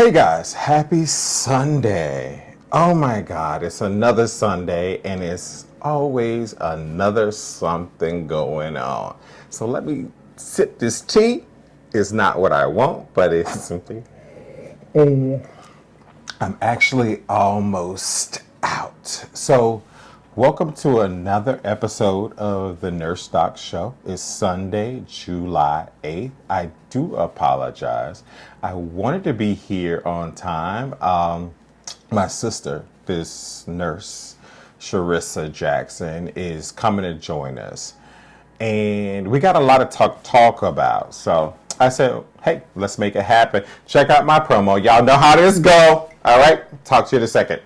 Hey guys, happy Sunday. Oh my God, it's another Sunday and it's always another something going on. So let me sip this tea. It's not what I want, but it's something. I'm actually almost out. So, welcome to another episode of the Nurse Doc Show. It's Sunday, July 8th. I do apologize. I wanted to be here on time. My sister, this nurse, Cherissa Jackson, is coming to join us. And we got a lot of talk about. So I said, hey, let's make it happen. Check out my promo. Y'all know how this go. All right. Talk to you in a second.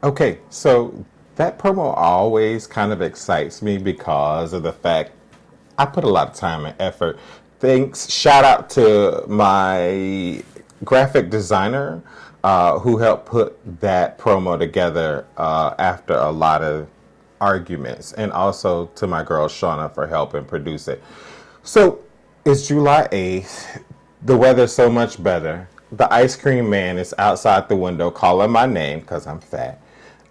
Okay, so that promo always kind of excites me because of the fact I put a lot of time and effort. Thanks, shout out to my graphic designer who helped put that promo together after a lot of arguments, and also to my girl Shauna for helping produce it. So it's July 8th. The weather's so much better. The ice cream man is outside the window calling my name because I'm fat.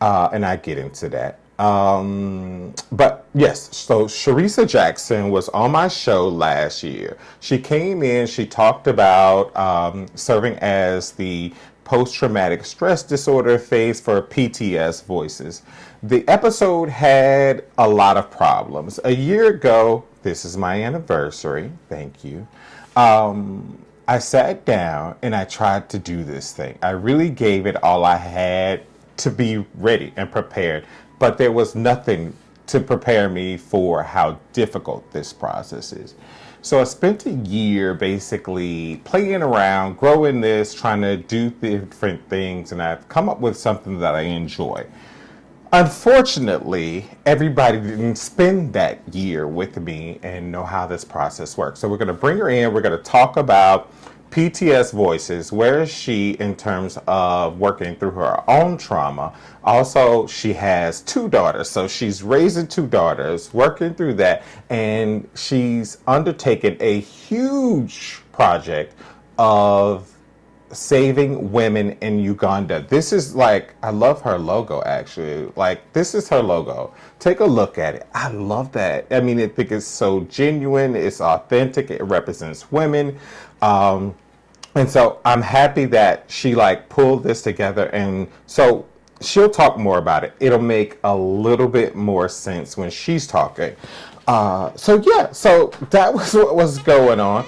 And I get into that. But yes, so Cherissa Jackson was on my show last year. She came in, she talked about serving as the post-traumatic stress disorder phase for PTS voices. The episode had a lot of problems. A year ago, this is my anniversary, thank you. I sat down and I tried to do this thing. I really gave it all I had to be ready and prepared, but there was nothing to prepare me for how difficult this process is. So I spent a year basically playing around, growing this, trying to do different things, and I've come up with something that I enjoy. Unfortunately, everybody didn't spend that year with me and know how this process works. So we're going to bring her in. We're going to talk about PTS Voices. Where is she in terms of working through her own trauma? Also, she has two daughters. So she's raising two daughters, working through that. And she's undertaken a huge project of saving women in Uganda. This is like, I love her logo actually. Like, this is her logo. Take a look at it. I love that. I mean, I think it's so genuine, it's authentic, it represents women. And so I'm happy that she like pulled this together, and so she'll talk more about it. It'll make a little bit more sense when she's talking. So yeah, so that was what was going on.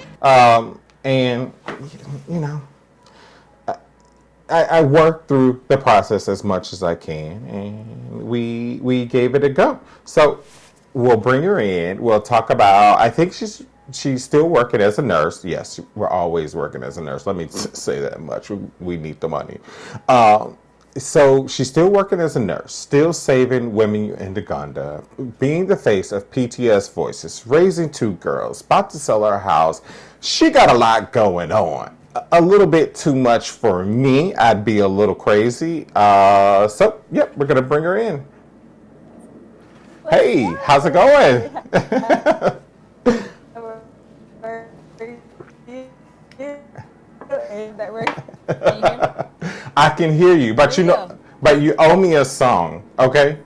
And you know, I worked through the process as much as I can, and we gave it a go. So we'll bring her in. We'll talk about. I think she's still working as a nurse. Yes, we're always working as a nurse. Let me say that much. We need the money. So she's still working as a nurse, still saving women in Uganda, being the face of PTS Voices, raising two girls, about to sell her house. She got a lot going on. A little bit too much for me. I'd be a little crazy. So, yep, we're going to bring her in. Hey, how's it going? I can hear you, but but you owe me a song, okay?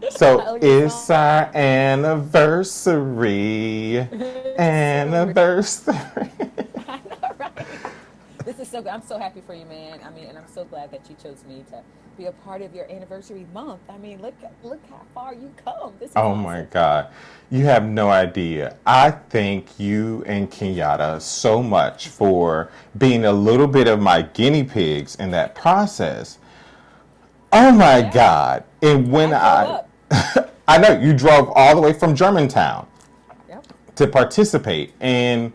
So it's our anniversary. Anniversary. This is so good. I'm so happy for you, man. I mean, and I'm so glad that you chose me to be a part of your anniversary month. I mean, look how far you come. This is Oh awesome. my God. You have no idea. I thank you and Kenyatta so much for being a little bit of my guinea pigs in that process. Oh my Yeah, God. And when I drove up. I know you drove all the way from Germantown Yep. to participate. And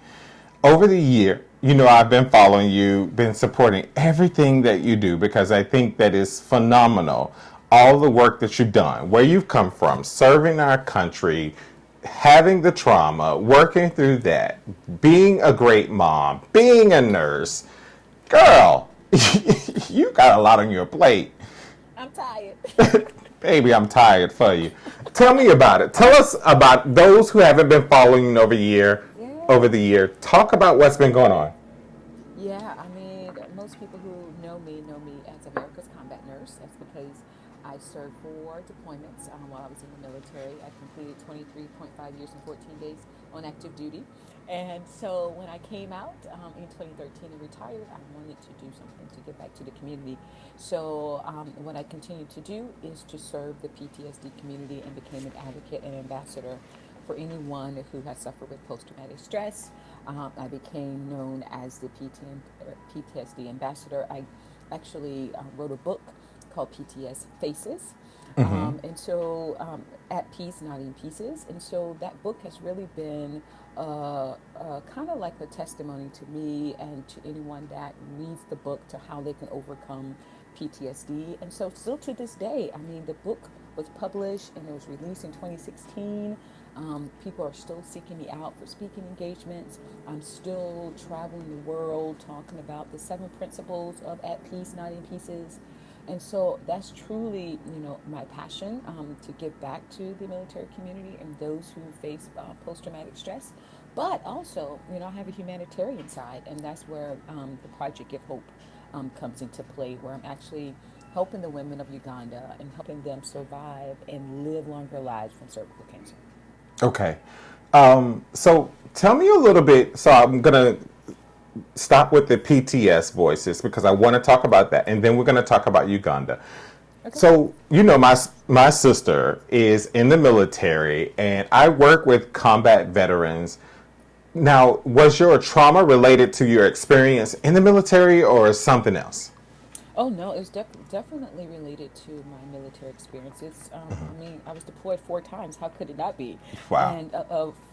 over the year, I've been following you, been supporting everything that you do because I think that is phenomenal. All the work that you've done, where you've come from, serving our country, having the trauma, working through that, being a great mom, being a nurse. Girl, you got a lot on your plate. I'm tired. Baby, I'm tired for you. Tell me about it. Tell us about those who haven't been following over Yeah. the year. Talk about what's been going on. Yeah, I mean, most people who know me as America's combat nurse. That's because I served 4 deployments while I was in the military. I completed 23.5 years and 14 days on active duty. And so when I came out in 2013 and retired, I wanted to do something to give back to the community. So what I continued to do is to serve the PTSD community and became an advocate and ambassador for anyone who has suffered with post-traumatic stress. I became known as the PTSD ambassador. I actually wrote a book called PTS Faces. At peace, not in pieces. And so that book has really been kind of like a testimony to me and to anyone that reads the book to how they can overcome PTSD. And so, still to this day, I mean, the book was published and it was released in 2016. People are still seeking me out for speaking engagements. I'm still traveling the world talking about the 7 principles of at peace, not in pieces. And so that's truly, my passion to give back to the military community and those who face post-traumatic stress. But also, I have a humanitarian side, and that's where the Project Give Hope comes into play, where I'm actually helping the women of Uganda and helping them survive and live longer lives from cervical cancer. Okay. So tell me a little bit. So I'm going to stop with the PTS voices because I want to talk about that. And then we're going to talk about Uganda. Okay. So, my sister is in the military and I work with combat veterans. Now, was your trauma related to your experience in the military or something else? Oh no, it's definitely related to my military experiences. I mean, I was deployed 4 times. How could it not be? Wow. And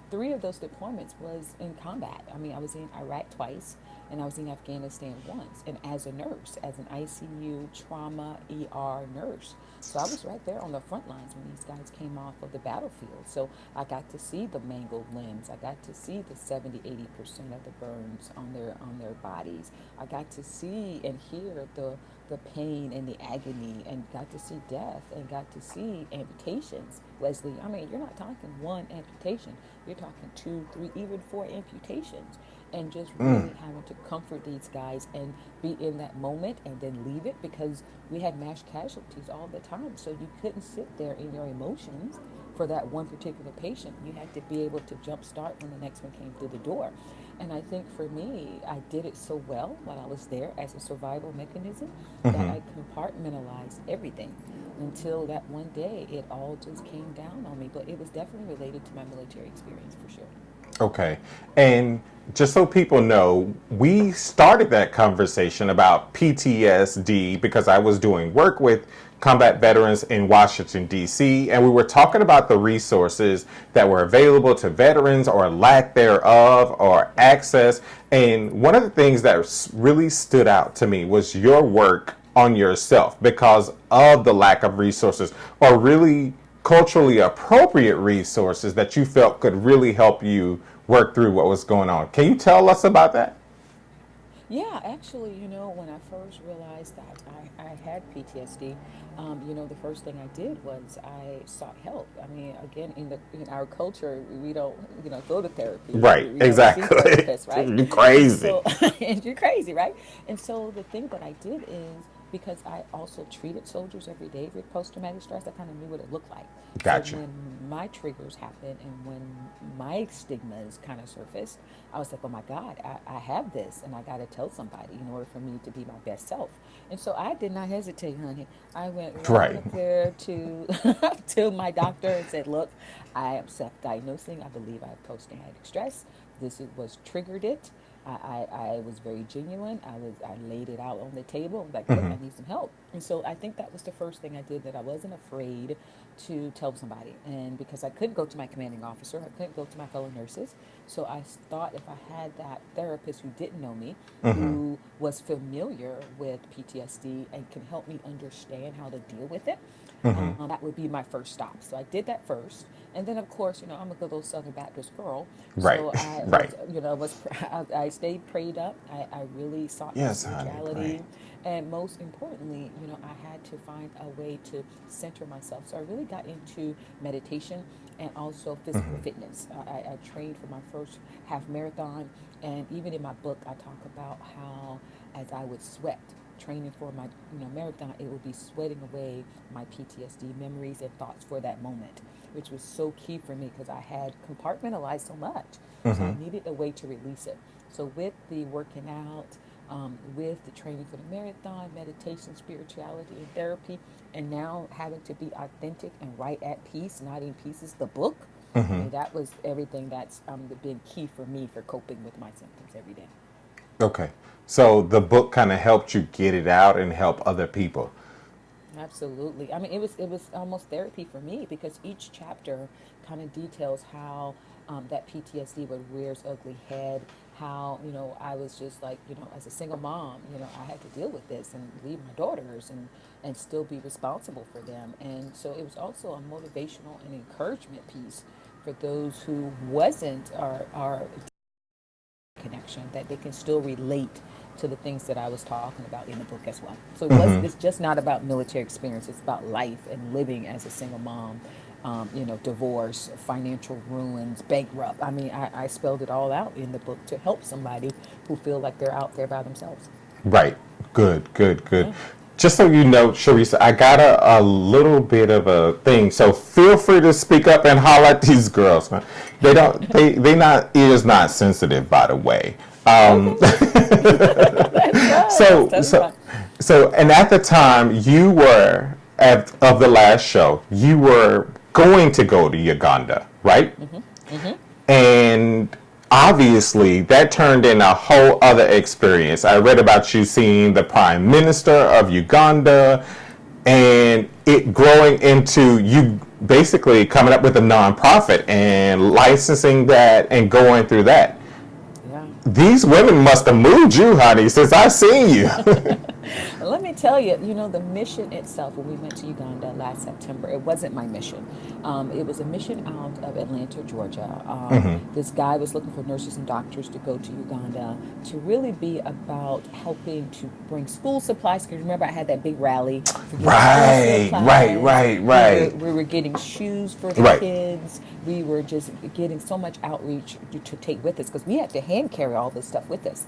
3 of those deployments was in combat. I mean, I was in Iraq twice, and I was in Afghanistan once. And as a nurse, as an ICU trauma ER nurse, so I was right there on the front lines when these guys came off of the battlefield. So I got to see the mangled limbs. I got to see the 70-80% of the burns on their bodies. I got to see and hear the pain and the agony, and got to see death, and got to see amputations. Leslie, I mean, you're not talking one amputation. You're talking 2, 3, even 4 amputations. And just really having to comfort these guys and be in that moment and then leave it, because we had mass casualties all the time. So you couldn't sit there in your emotions for that one particular patient. You had to be able to jump start when the next one came through the door. And I think for me, I did it so well while I was there as a survival mechanism that I compartmentalized everything until that one day it all just came down on me. But it was definitely related to my military experience for sure. Okay. And just so people know, we started that conversation about PTSD because I was doing work with combat veterans in Washington, D.C., and we were talking about the resources that were available to veterans or lack thereof or access. And one of the things that really stood out to me was your work on yourself because of the lack of resources or really culturally appropriate resources that you felt could really help you work through what was going on. Can you tell us about that? Yeah, actually, when I first realized that I had PTSD, the first thing I did was I sought help. I mean, again, in our culture, we don't, go to therapy. Right, We don't see exactly. therapists, right? You're And crazy. so, and you're crazy, right? And so the thing that I did is because I also treated soldiers every day with post traumatic stress. I kind of knew what it looked like. So Gotcha. when my triggers happened and when my stigmas kind of surfaced, I was like, oh my God, I have this and I got to tell somebody in order for me to be my best self. And so I did not hesitate, honey. I went right on Right. up there to to my doctor and said, look, I am self-diagnosing. I believe I have post-traumatic stress. Was triggered it. I was very genuine. I laid it out on the table. I was like, look, I need some help. And so I think that was the first thing I did, that I wasn't afraid to tell somebody. And because I couldn't go to my commanding officer, I couldn't go to my fellow nurses. So I thought if I had that therapist who didn't know me, who was familiar with PTSD and can help me understand how to deal with it, that would be my first stop. So I did that first, and then of course, I'm a good old Southern Baptist girl, Right. so I Right. was, I stayed prayed up. I really sought my Yes, honey. Right. spirituality, and most importantly, I had to find a way to center myself. So I really got into meditation and also physical fitness. I trained for my first half marathon, and even in my book, I talk about how as I would sweat training for my marathon, it would be sweating away my PTSD memories and thoughts for that moment, which was so key for me because I had compartmentalized so much. So I needed a way to release it. So with the working out, with the training for the marathon, meditation, spirituality, and therapy, and now having to be authentic and write at peace, not in pieces, the book. I mean, that was everything that's been key for me for coping with my symptoms every day. Okay. So the book kind of helped you get it out and help other people. Absolutely. I mean, it was almost therapy for me because each chapter kind of details how that PTSD would rear its ugly head. How I was just like as a single mom, I had to deal with this and leave my daughters and still be responsible for them. And so it was also a motivational and encouragement piece for those who wasn't our connection, that they can still relate to the things that I was talking about in the book as well. So it's just not about military experience. It's about life and living as a single mom. Divorce, financial ruins, bankrupt. I mean, I spelled it all out in the book to help somebody who feel like they're out there by themselves. Right. Good, good, good. Yeah. Just so you know, Cherissa, I got a little bit of a thing. So feel free to speak up and holler at these girls. Man. They don't they not ears not sensitive, by the way. Okay. That's fine. That's So totally so fine. so and at the time you were at of the last show, you were going to go to Uganda, right? And obviously that turned in a whole other experience. I read about you seeing the Prime Minister of Uganda and it growing into you basically coming up with a nonprofit and licensing that and going through that. Yeah. These women must have moved you, honey, since I seen you. Let me tell you, the mission itself, when we went to Uganda last September, it wasn't my mission. It was a mission out of Atlanta, Georgia. This guy was looking for nurses and doctors to go to Uganda to really be about helping to bring school supplies. Because remember, I had that big rally for getting school Right, right, supplies. right, We were, right, we were getting shoes for the right. kids. We were just getting so much outreach to take with us because we had to hand carry all this stuff with us.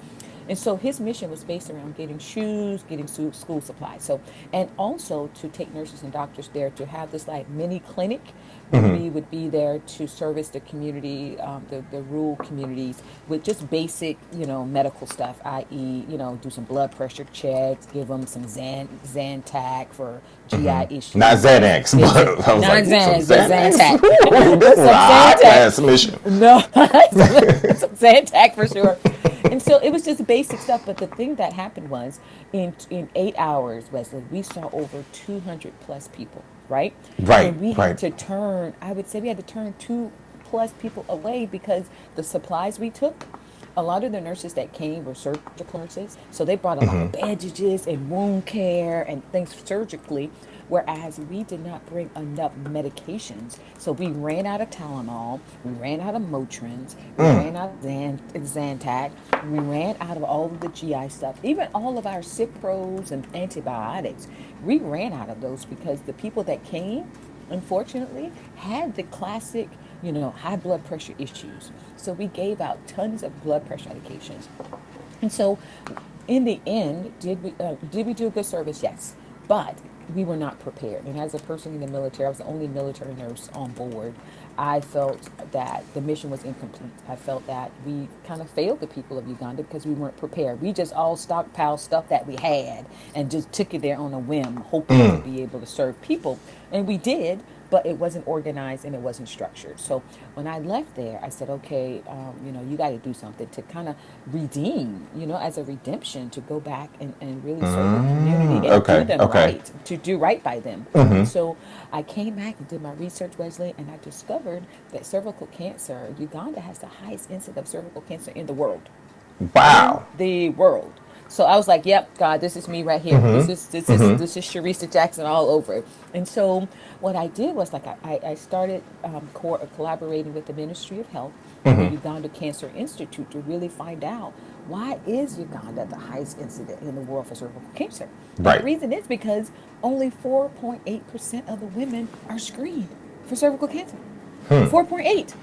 And so his mission was based around getting shoes, getting school supplies. So, and also to take nurses and doctors there to have this like mini clinic where we would be there to service the community, the rural communities with just basic, medical stuff, i.e., do some blood pressure checks, give them some Zantac for GI Not issues, Xanax, visit, but I was not like, some Xanax, but Xanax? Zantac. Ooh, this is a Some high Zantac. class mission. No, some Zantac for sure. And so it was just basic stuff. But the thing that happened was, in 8 hours, Wesley, we saw over 200 plus people, right? Right, And we had right. to turn. I would say we had to turn two plus people away because the supplies we took. A lot of the nurses that came were surgical nurses, so they brought a lot of bandages and wound care and things surgically, whereas we did not bring enough medications. So we ran out of Tylenol, we ran out of Motrins, we ran out of Zantac, we ran out of all of the GI stuff, even all of our Cipros and antibiotics. We ran out of those because the people that came, unfortunately, had the classic, high blood pressure issues. So we gave out tons of blood pressure medications. And so In the end, did we do a good service? Yes, but we were not prepared. And as a person in the military, I was the only military nurse on board. I felt that the mission was incomplete. I felt that we kind of failed the people of Uganda because we weren't prepared. We just all stockpiled stuff that we had and just took it there on a whim, hoping to be able to serve people. And we did, but it wasn't organized and it wasn't structured. So when I left there, I said, okay, you got to do something to kind of redeem, as a redemption, to go back and really serve the community and do Okay. them Okay. right, to do right by them. And so I came back and did my research, Wesley, and I discovered that cervical cancer, Uganda has the highest incidence of cervical cancer in the world. In Wow. the world. So I was like, "Yep, God, this is me right here. This is Cherissa Jackson all over." And so what I did was like I started collaborating with the Ministry of Health and the Uganda Cancer Institute to really find out why is Uganda the highest incident in the world for cervical cancer. And the Right. reason is because only 4.8% of the women are screened for cervical cancer. 4.8.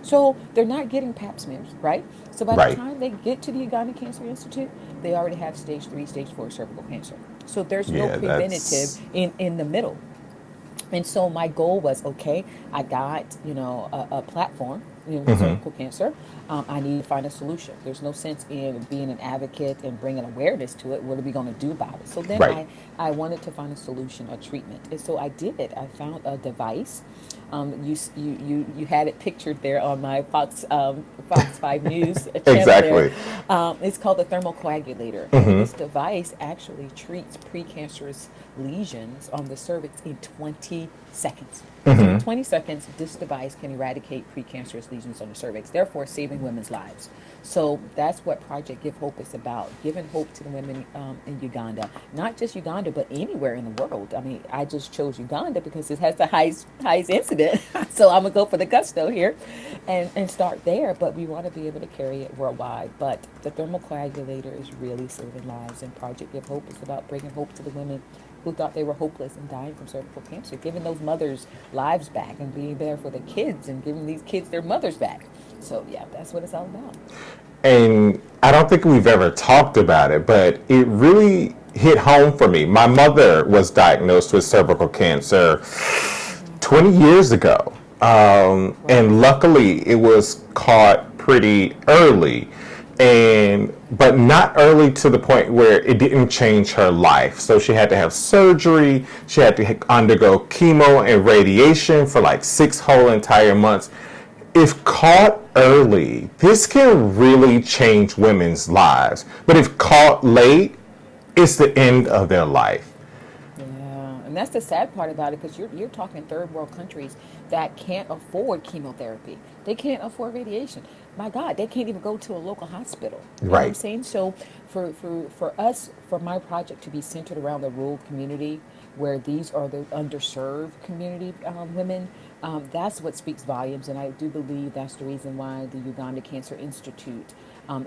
So they're not getting pap smears, right? So by the Right. time they get to the Uganda Cancer Institute, they already have stage 3, stage 4 cervical cancer. So there's no Yeah, preventative that's in the middle. And so my goal was, okay, I got, a platform, with cervical cancer. I need to find a solution. There's no sense in being an advocate and bringing awareness to it. What are we going to do about it? So then right. I wanted to find a solution, a treatment. And so I did it. I found a device. You had it pictured there on my Fox 5 News channel there. Exactly. It's called the thermocoagulator. And this device actually treats precancerous lesions on the cervix in 20 seconds. So in 20 seconds, this device can eradicate precancerous lesions on the cervix, therefore saving women's lives. So that's what Project Give Hope is about, giving hope to the women in Uganda. Not just Uganda, but anywhere in the world. I mean, I just chose Uganda because it has the highest incident. So I'm going to go for the gusto here and start there. But we want to be able to carry it worldwide. But the thermocoagulator is really saving lives. And Project Give Hope is about bringing hope to the women who thought they were hopeless and dying from cervical cancer, giving those mothers lives back and being there for the kids and giving these kids their mothers back. So, yeah, that's what it's all about. And I don't think we've ever talked about it, but it really hit home for me. My mother was diagnosed with cervical cancer 20 years ago. And luckily, it was caught pretty early. But not early to the point where it didn't change her life. So she had to have surgery. She had to undergo chemo and radiation for like 6 whole entire months. If caught early, this can really change women's lives. But if caught late, it's the end of their life. Yeah, and that's the sad part about it because you're talking third world countries that can't afford chemotherapy. They can't afford radiation. My God, they can't even go to a local hospital. You know what I'm Right. saying? So for us, for my project to be centered around the rural community where these are the underserved community women, that's what speaks volumes. And I do believe that's the reason why the Uganda Cancer Institute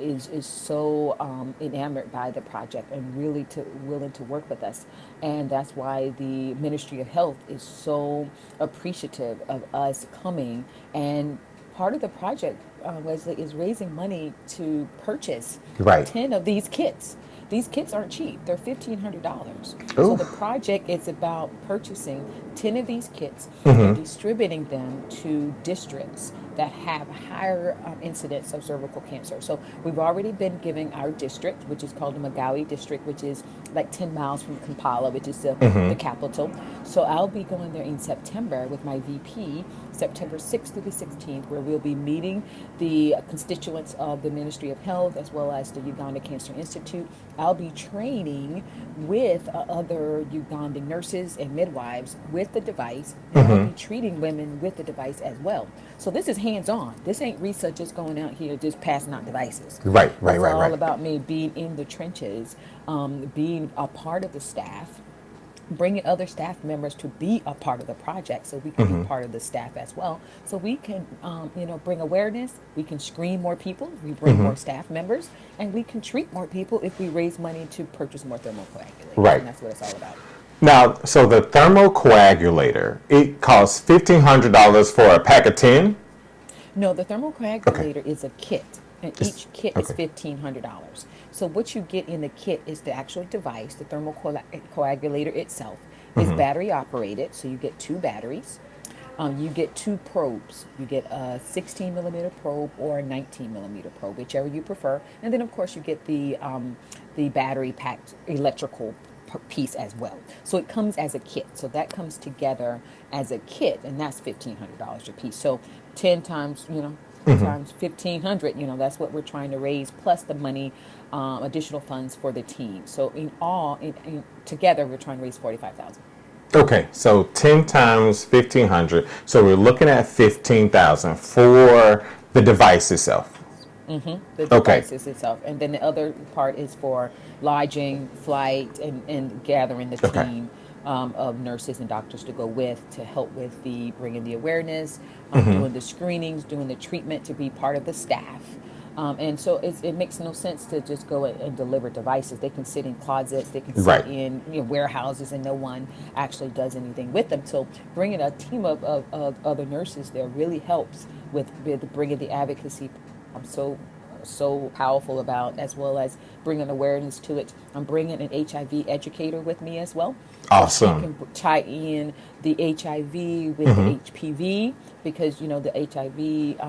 is so enamored by the project and really willing to work with us. And that's why the Ministry of Health is so appreciative of us coming. And part of the project, Wesley, is raising money to purchase Right. 10 of these kits. These kits aren't cheap. They're $1,500. So the Oof. project is about purchasing 10 of these kits and distributing them to districts that have higher incidence of cervical cancer. So we've already been giving our district, which is called the Magawi district, which is like 10 miles from Kampala, which is the capital. So I'll be going there in September with my VP, September 6th through the 16th, where we'll be meeting the constituents of the Ministry of Health as well as the Uganda Cancer Institute. I'll be training with other Ugandan nurses and midwives with the device, and I'll be treating women with the device as well. So this is hands-on. This ain't Risa just going out here just passing out devices. Right. Right. It's Right. all Right. about me being in the trenches, being a part of the staff, bringing other staff members to be a part of the project so we can be part of the staff as well. So we can, bring awareness. We can screen more people. We bring more staff members. And we can treat more people if we raise money to purchase more thermocoagulators. Right. And that's what it's all about. Now, so the thermocoagulator, it costs $1,500 for a pack of 10. No, the Okay. thermocoagulator is a kit, and each kit is okay. $1,500. So what you get in the kit is the actual device, the thermal coagulator itself is battery operated. So you get two batteries. You get two probes. You get a 16 millimeter probe or a 19 millimeter probe, whichever you prefer. And then, of course, you get the battery packed electrical piece as well. So it comes as a kit. So that comes together as a kit, and that's $1,500 a piece. So 10 times, times 1,500, that's what we're trying to raise, plus the money, additional funds for the team. So in all, together, we're trying to raise 45,000. Okay, so 10 times 1,500. So we're looking at 15,000 for the device itself. The devices itself. And then the other part is for lodging, flight, and gathering the team of nurses and doctors to go with to help with the bringing the awareness, doing the screenings, doing the treatment, to be part of the staff. And so it makes no sense to just go and deliver devices. They can sit in closets, they can sit in warehouses, and no one actually does anything with them. So bringing a team of other nurses there really helps with bringing the advocacy. I'm so powerful about, as well as bringing awareness to it. I'm bringing an HIV educator with me as well. Awesome. She can tie in the HIV with the HPV, because the HIV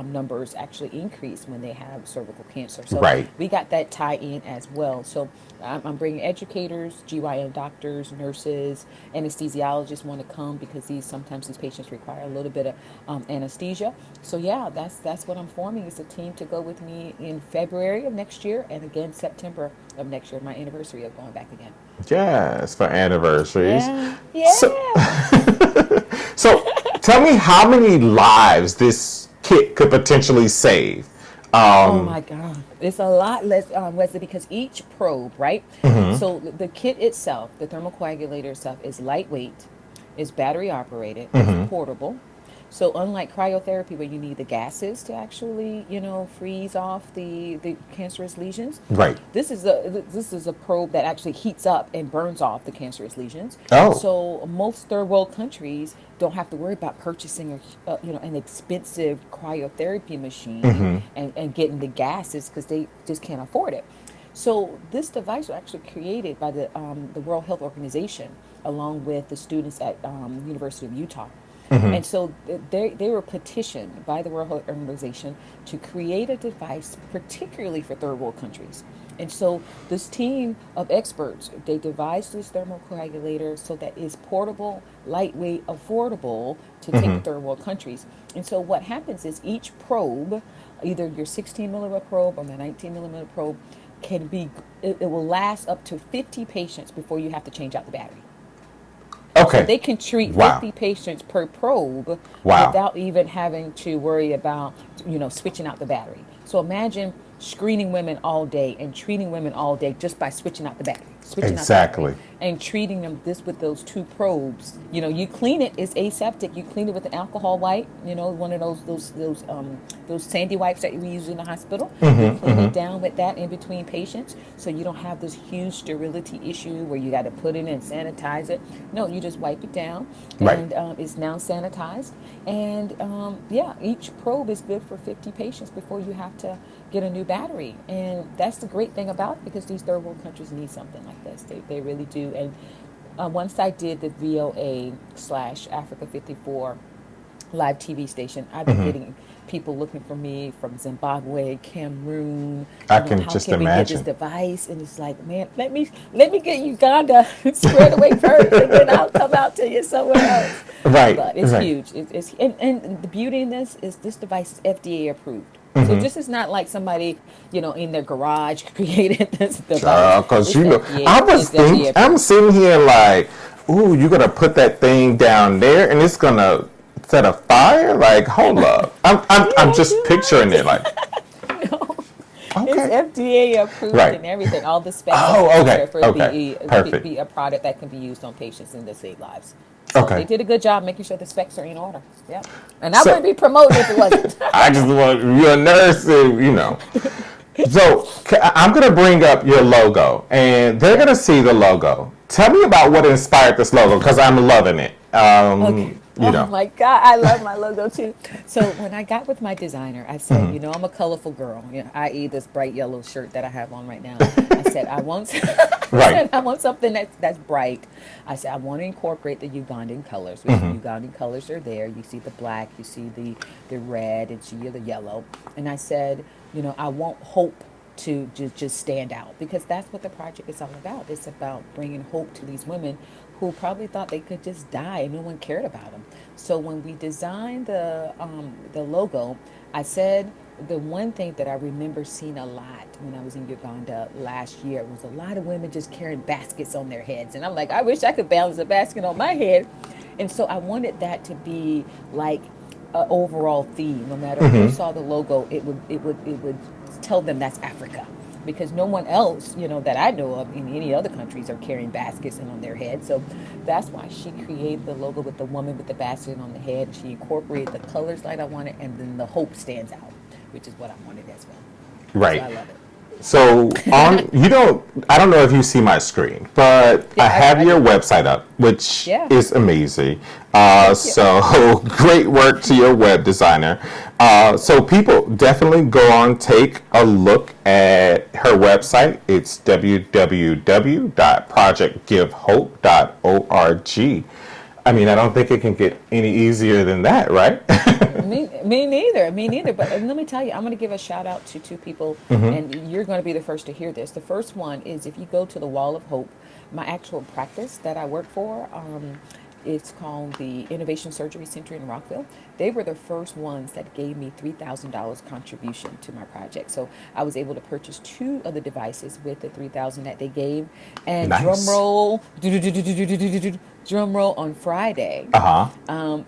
numbers actually increase when they have cervical cancer. So we got that tie in as well. So I'm bringing educators, GYN doctors, nurses, anesthesiologists want to come, because sometimes these patients require a little bit of anesthesia. So yeah, that's what I'm forming, is a team to go with me in February of next year, and again September of next year, my anniversary of going back again. Yes, for anniversaries. Yeah. So tell me how many lives this kit could potentially save. Oh my God, it's a lot less, Wesley, because each probe, right? So the kit itself, the thermocoagulator itself, is lightweight, is battery operated, is portable. So unlike cryotherapy, where you need the gases to actually, freeze off the cancerous lesions, this is a probe that actually heats up and burns off the cancerous lesions. So most third world countries don't have to worry about purchasing an expensive cryotherapy machine and getting the gases, because they just can't afford it. So this device was actually created by the World Health Organization, along with the students at University of Utah. And so they were petitioned by the World Health Organization to create a device particularly for third world countries. And so this team of experts, they devised this thermocoagulator so that it's portable, lightweight, affordable to take to third world countries. And so what happens is each probe, either your 16 millimeter probe or the 19 millimeter probe, it will last up to 50 patients before you have to change out the battery. Okay. So they can treat 50 patients per probe without even having to worry about, switching out the battery. So imagine screening women all day and treating women all day just by switching out the battery. Exactly. And treating them with those two probes. You clean it, it's aseptic. You clean it with an alcohol wipe, one of those sandy wipes that we use in the hospital. You clean it down with that in between patients, so you don't have this huge sterility issue where you got to put it in and sanitize it. No, you just wipe it down, and it's now sanitized. And each probe is good for 50 patients before you have to get a new battery. And that's the great thing about it, because these third world countries need something like this. They really do. And once I did the VOA/Africa 54 live TV station, I've been getting people looking for me from Zimbabwe, Cameroon. I can just imagine. We get this device, and it's like, man, let me get Uganda squared away first, and then I'll come out to you somewhere else. But it's huge. And the beauty in this is this device is FDA approved. So this is not like somebody, in their garage created this device. Because I'm sitting here like, ooh, you're gonna put that thing down there, and it's gonna set a fire? Like, hold up. I'm just picturing it like. It's FDA approved and everything. All the specs for it be a product that can be used on patients and to save lives. So they did a good job making sure the specs are in order. Yeah. And I wouldn't be promoting if it wasn't. I just want, you're a nurse, So I'm going to bring up your logo, and they're going to see the logo. Tell me about what inspired this logo, because I'm loving it. you Oh know. my God, I love my logo too. So when I got with my designer, I said, I'm a colorful girl, i.e. this bright yellow shirt that I have on right now. I said, I want, I Right. said, I want something that's bright. I said, I want to incorporate the Ugandan colors, which the Ugandan colors are there. You see the black, you see the red, and you see the yellow. And I said, I want hope to just stand out because that's what the project is all about. It's about bringing hope to these women who probably thought they could just die and no one cared about them. So when we designed the logo, I said the one thing that I remember seeing a lot when I was in Uganda last year was a lot of women just carrying baskets on their heads, and I'm like, I wish I could balance a basket on my head, and so I wanted that to be like an overall theme. No matter who saw the logo, it would tell them that's Africa because no one else, that I know of in any other countries are carrying baskets and on their head. So that's why she created the logo with the woman with the basket on the head. She incorporated the colors like I wanted, and then the hope stands out, which is what I wanted as well. So Right. I love it. So I don't know if you see my screen, but I Yeah, have I your do. website up, which Yeah. is amazing. Thank you. So great work to your web designer. So people definitely go on, take a look at her website. It's www.projectgivehope.org. I mean, I don't think it can get any easier than that, right? Me neither. Me neither. But let me tell you, I'm going to give a shout out to two people, and you're going to be the first to hear this. The first one is if you go to the Wall of Hope, my actual practice that I work for, it's called the Innovation Surgery Center in Rockville. They were the first ones that gave me $3,000 contribution to my project. So I was able to purchase two of the devices with the $3,000 that they gave. And drum Nice. roll, drum roll on Friday. Uh huh.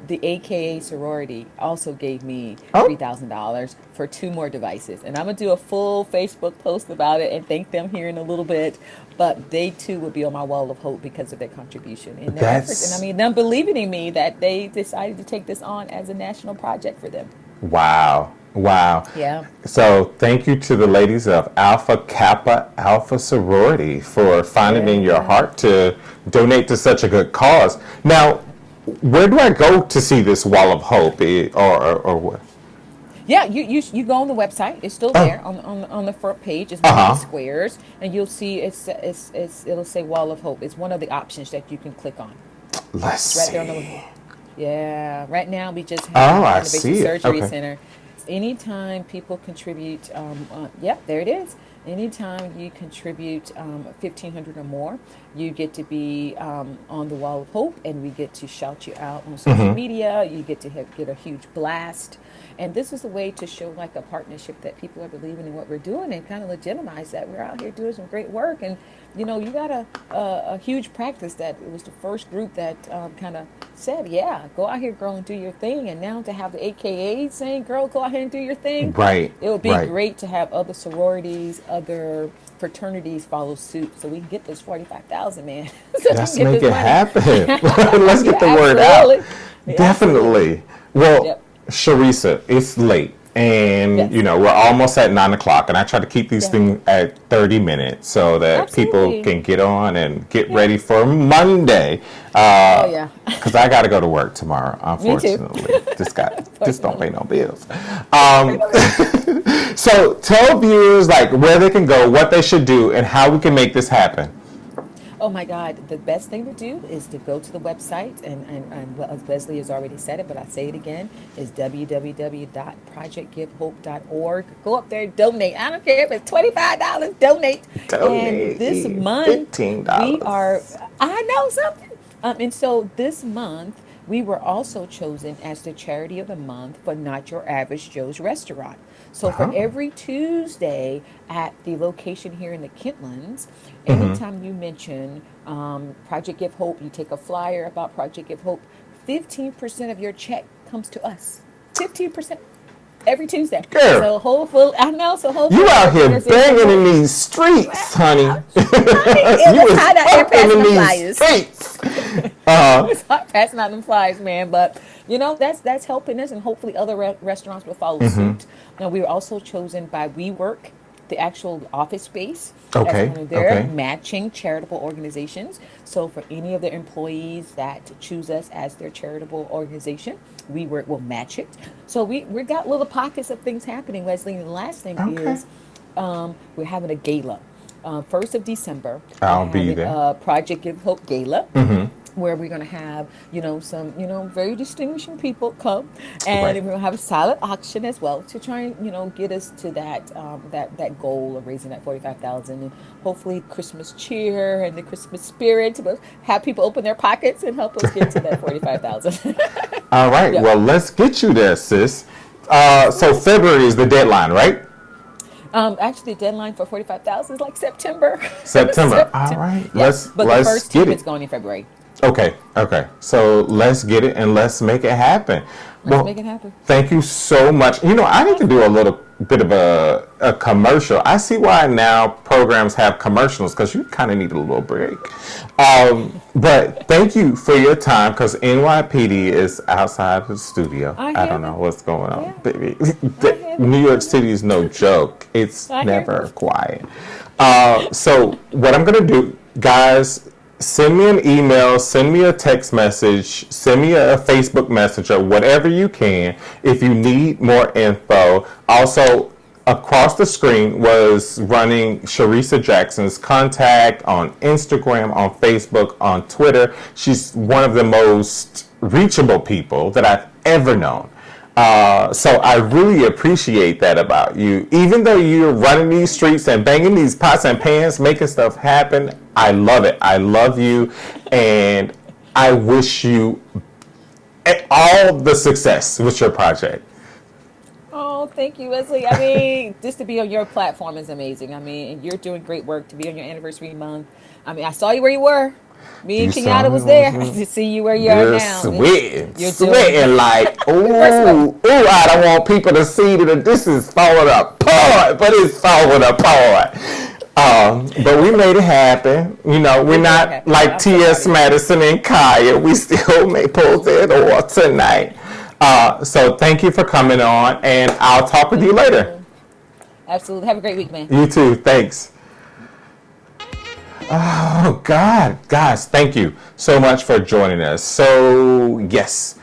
The AKA sorority also gave me Oh, $3,000 for two more devices. And I'm going to do a full Facebook post about it and thank them here in a little bit. But they too will be on my wall of hope because of their contribution and their efforts. And I that's mean, them believing in me that they decided to take this on as a national project for them. wow. Wow. Yeah. So thank you to the ladies of Alpha Kappa Alpha Sorority for finding in your Yeah. heart to donate to such a good cause. Now, where do I go to see this wall of hope, or what? Yeah, you go on the website. It's still Oh, there on the front page. It's uh one of the huh. squares, and you'll see it'll say Wall of Hope. It's one of the options that you can click on. Let's It's right there on the. see. Yeah, right now we just Oh, have the I Innovation see it. Surgery Okay. Center. Anytime people contribute, yep, there it is. Anytime you contribute 1,500 or more, you get to be on the Wall of Hope, and we get to shout you out on social media. You get to get a huge blast, and this is a way to show like a partnership that people are believing in what we're doing and kind of legitimize that we're out here doing some great work. And you got a huge practice that it was the first group that kind of said, yeah, go out here, girl, and do your thing. And now to have the AKA saying, girl, go out here and do your thing, Right. it would be Right. great to have other sororities, other fraternities follow suit so we can get this 45,000, man. So we can Let's get make this it money. happen. Let's Yeah, get the word out. absolutely. Yeah, absolutely. Definitely. Well, Yep. Cherissa, it's late. And, Yes. we're almost at 9 o'clock. And I try to keep these Yeah. things at 30 minutes so that people Absolutely. can get on and get Yeah. ready for Monday. Oh, yeah. Because I got to go to work tomorrow, Me too. unfortunately. Just don't Fortunately. pay no bills. Right over there. So tell viewers like where they can go, what they should do, and how we can make this happen. Oh my God, the best thing to do is to go to the website, and well, as Leslie has already said it, but I say it again, is www.projectgivehope.org. Go up there, donate. I don't care if it's $25, donate. And this Donate month, we are, $15. I know something. And so this month, we were also chosen as the charity of the month for Not Your Average Joe's Restaurant. So for Oh. every Tuesday at the location here in the Kentlands, anytime you mention Project Give Hope, you take a flyer about Project Give Hope, 15% of your check comes to us. 15% every Tuesday. Girl, So hopefully, I know. So you hopefully, out it'll bring here us in some banging in money. these streets, honey. It You was was hot out there bumping passing in the these flyers. streets. It's hot passing out them flyers, man. But that's helping us, and hopefully other restaurants will follow suit. Now we were also chosen by WeWork the actual office space as Okay. one of their Okay. matching charitable organizations. So for any of their employees that choose us as their charitable organization, will match it. So we got little pockets of things happening, Leslie. And the last thing Okay. is we're having a gala. 1st of December, we're I'll be having there. a Project Give Hope Gala. Mm-hmm. Where we're going to have, some, very distinguishing people come, and Right. we're going to have a silent auction as well to try and, get us to that goal of raising that 45,000, and hopefully Christmas cheer and the Christmas spirit to have people open their pockets and help us get to that 45,000. All right. Yeah, Well, let's get you there, sis. So absolutely. February is the deadline, right? Actually, the deadline for 45,000 is like September. September. All September. right. Yeah, but the Let's first get team it. is going in February. Okay, okay. So let's get it and let's make it happen. Let's Well, make it happen. thank you so much. I need to do a little bit of a commercial. I see why now programs have commercials because you kind of need a little break. But thank you for your time because NYPD is outside of the studio. I I hear don't know them. what's going Yeah, on, baby. I hear them. New York City is no joke. It's I hear never them. quiet. So what I'm gonna do, guys, send me an email, send me a text message, send me a Facebook messenger, whatever you can if you need more info. Also, across the screen was running Cherissa Jackson's contact on Instagram, on Facebook, on Twitter. She's one of the most reachable people that I've ever known. So I really appreciate that about you. Even though you're running these streets and banging these pots and pans, making stuff happen, I love it. I love you, and I wish you all the success with your project. Oh, thank you, Wesley. I mean, just to be on your platform is amazing. I mean, and you're doing great work to be on your anniversary month. I mean, I saw you where you were. Me You and saw Kenyatta me was there was to see you where you are you're now. sweating, You're doing sweating like, reverse way. ooh, I don't want people to see that this is falling apart, but it's falling apart. But we made it happen. We're We made it not happen. like I'm so proud T.S. of you. Madison and Kaya. We still may pull it off tonight. So thank you for coming on, and I'll talk with you Thank later. you. Absolutely. Have a great week, man. You too. Thanks. Oh, God. Guys, thank you so much for joining us. So, yes,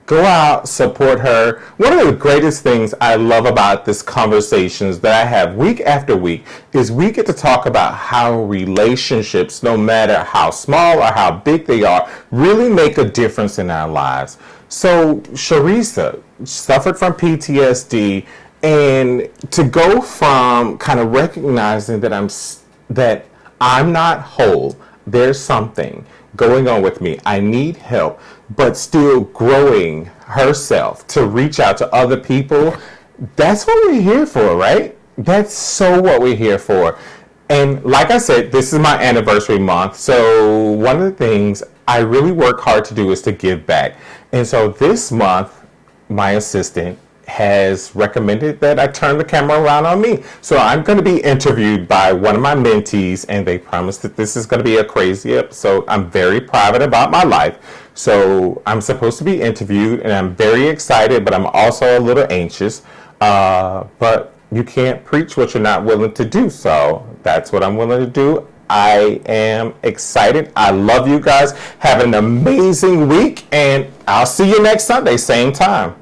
go out, support her. One of the greatest things I love about this conversations that I have week after week is we get to talk about how relationships, no matter how small or how big they are, really make a difference in our lives. So, Cherissa suffered from PTSD, and to go from kind of recognizing that I'm not whole. There's something going on with me. I need help, but still growing herself to reach out to other people. That's what we're here for, right? That's so what we're here for. And like I said, this is my anniversary month. So one of the things I really work hard to do is to give back. And so this month, my assistant has recommended that I turn the camera around on me. So I'm going to be interviewed by one of my mentees, and they promised that this is going to be a crazy episode. I'm very private about my life. So I'm supposed to be interviewed, and I'm very excited, but I'm also a little anxious. But you can't preach what you're not willing to do. So that's what I'm willing to do. I am excited. I love you guys. Have an amazing week, and I'll see you next Sunday, same time.